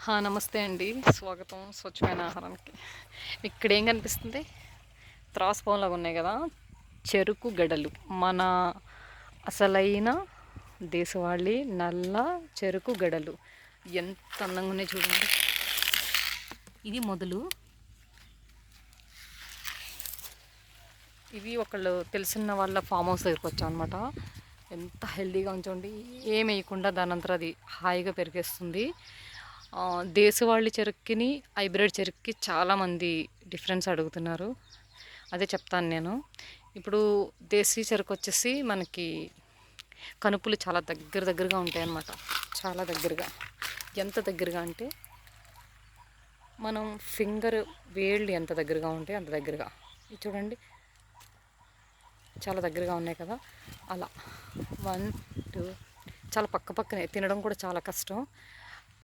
నమస్తే అండి. స్వాగతం స్వచ్ఛమైన ఆహారానికి. ఇక్కడేం కనిపిస్తుంది? త్రాసుపాములాగా ఉన్నాయి కదా! చెరుకు గడలు. మన అసలైన దేశవాళీ నల్ల చెరుకు గడలు. ఎంత అందంగా ఉన్నాయి చూడండి. ఇది మొదలు. ఇవి ఒకళ్ళు తెలిసిన వాళ్ళ ఫామ్ హౌస్ దగ్గరికి వచ్చాం అనమాట. ఎంత హెల్దీగా ఉంచండి, ఏం వేయకుండా దానంతరం అది హాయిగా పెరిగేస్తుంది. దేశవాళీ చెరుకుని హైబ్రిడ్ చెరుకుకి చాలామంది డిఫరెన్స్ అడుగుతున్నారు. అదే చెప్తాను నేను. ఇప్పుడు దేశీ చెరుకు వచ్చేసి మనకి కనుపులు చాలా దగ్గరగా ఉంటాయి అన్నమాట. చాలా దగ్గరగా, ఎంత దగ్గరగా అంటే మనం ఫింగర్ వేళ్ళు ఎంత దగ్గరగా ఉంటే అంత దగ్గరగా. ఇది చూడండి, చాలా దగ్గరగా ఉన్నాయి కదా. అలా 1 2 చాలా పక్కనే. తినడం కూడా చాలా కష్టం.